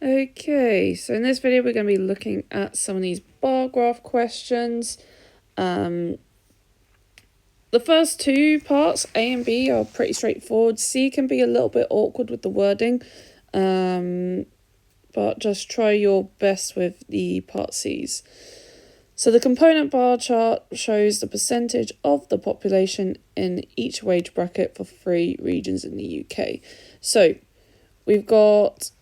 Okay, so in this video we're going to be looking at some of these bar graph questions. The first two parts, A and B, are pretty straightforward. C can be a little bit awkward with the wording, but just try your best with the part C's. So the component bar chart shows the percentage of the population in each wage bracket for 3 regions in the UK. So we've got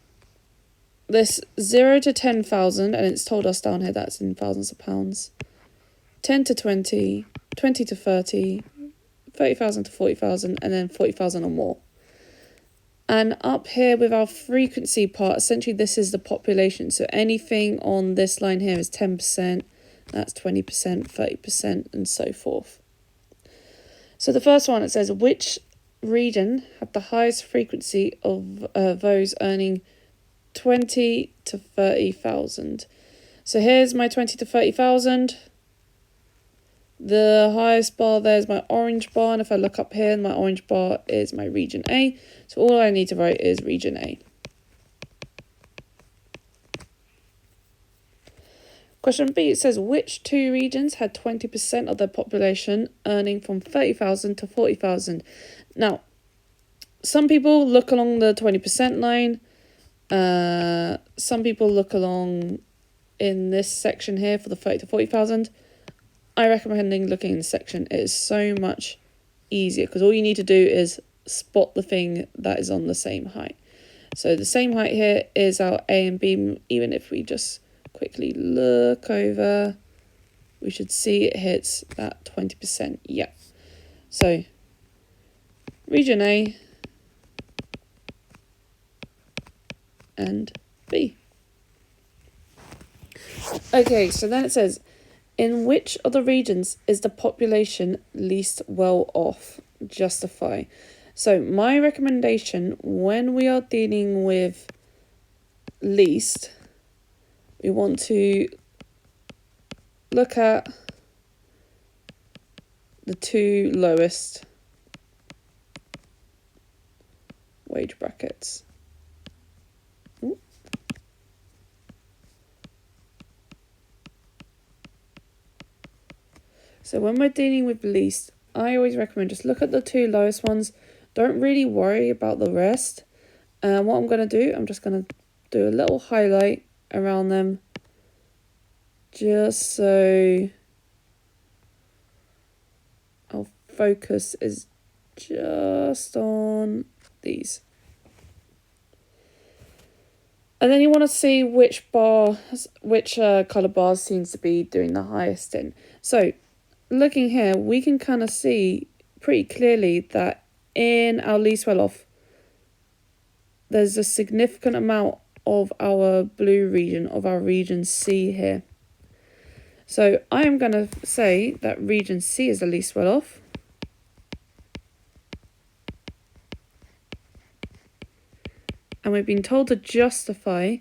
this 0 to 10,000, and it's told us down here that's in thousands of pounds. 10 to 20, 20 to 30, 30,000 to 40,000, and then 40,000 or more. And up here with our frequency part, essentially this is the population. So anything on this line here is 10%, that's 20%, 30%, and so forth. So the first one, it says, which region had the highest frequency of those earning 20 to 30,000. So here's my 20 to 30,000. The highest bar there is my orange bar, and if I look up here, my orange bar is my region A. So all I need to write is region A. Question B, it says, which 2 regions had 20% of their population earning from 30,000 to 40,000? Now, some people look along the 20% line. Some people look along in this section here for the 30 to 40,000. I recommend looking in this section. It is so much easier because all you need to do is spot the thing that is on the same height. So the same height here is our A and B. Even if we just quickly look over, we should see it hits that 20%. Yeah. So region A and B. Okay, so then it says, in which of the regions is the population least well off? Justify. So my recommendation when we are dealing with least, we want to look at the 2 lowest wage brackets. So when we're dealing with least, I always recommend just look at the 2 lowest ones. Don't really worry about the rest. What I'm going to do, I'm just going to do a little highlight around them, just so our focus is just on these. And then you want to see which colour bars seems to be doing the highest in. So looking here, we can kind of see pretty clearly that in our least well off, there's a significant amount of our blue region, of our region C here. So I am going to say that region C is the least well off. And we've been told to justify.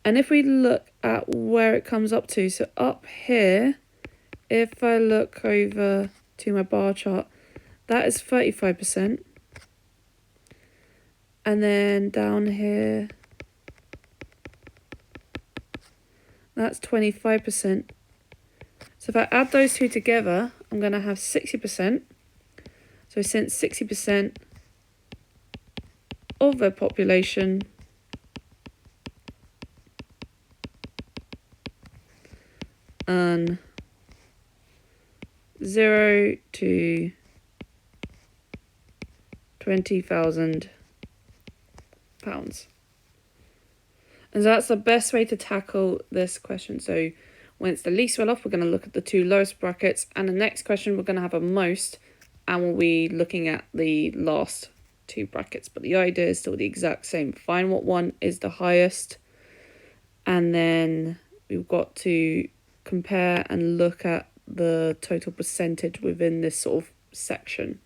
And if we look at where it comes up to, so up here, if I look over to my bar chart, that is 35%. And then down here, that's 25%. So if I add those two together, I'm going to have 60%. So since 60% of the population earn 0 to 20,000 pounds. And so that's the best way to tackle this question. So when it's the least well off, we're going to look at the 2 lowest brackets, and the next question we're going to have a most, and we'll be looking at the last 2 brackets. But the idea is still the exact same. Find what one is the highest, and then we've got to compare and look at the total percentage within this sort of section.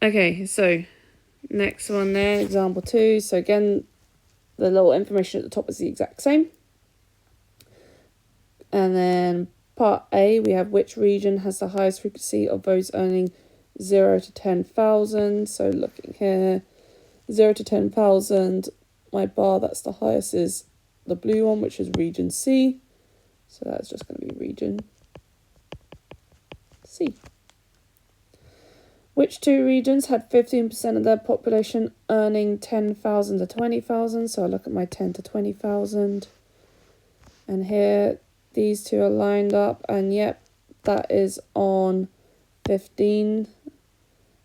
Okay, so next one there, example 2. So again, the little information at the top is the exact same. And then part A, we have which region has the highest frequency of those earning 0 to 10,000. So looking here, 0 to 10,000, my bar that's the highest is the blue one, which is region C. So that's just going to be region C. Which two regions had 15% of their population earning 10,000 to 20,000? So I look at my 10 to 20,000. And here, these two are lined up. And yep, that is on 15.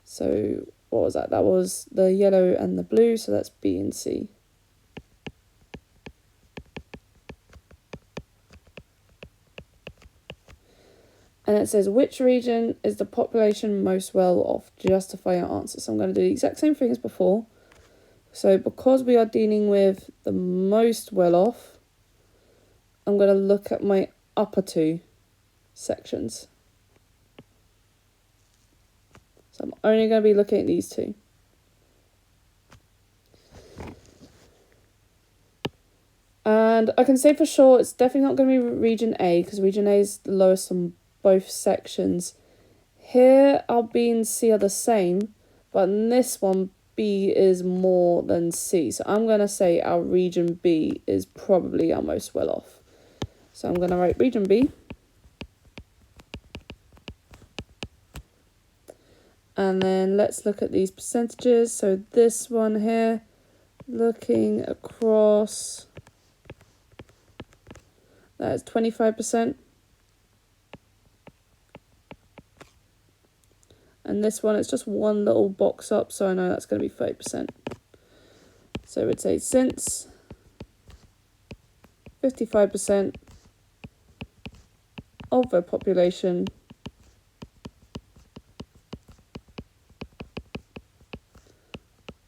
So what was that? That was the yellow and the blue. So that's B and C. And it says, which region is the population most well off? Justify your answer. So I'm going to do the exact same thing as before. So because we are dealing with the most well off, I'm going to look at my upper two sections. So I'm only going to be looking at these two. And I can say for sure it's definitely not going to be region A, because region A is the lowest on both sections. Here our B and C are the same, but in this one B is more than C. So I'm going to say our region B is probably our most well off. So I'm going to write region B. And then let's look at these percentages. So this one here, looking across, that is 25%. And this one, it's just one little box up, so I know that's going to be 30%. So we'd say since 55% of the population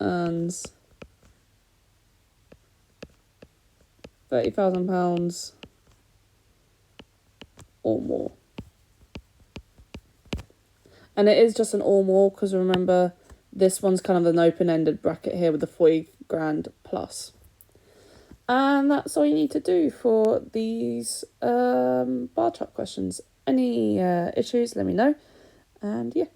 earns £30,000 or more. And it is just an or more, because remember, this one's kind of an open-ended bracket here with the 40 grand plus. And that's all you need to do for these bar chart questions. Any issues, let me know. And yeah.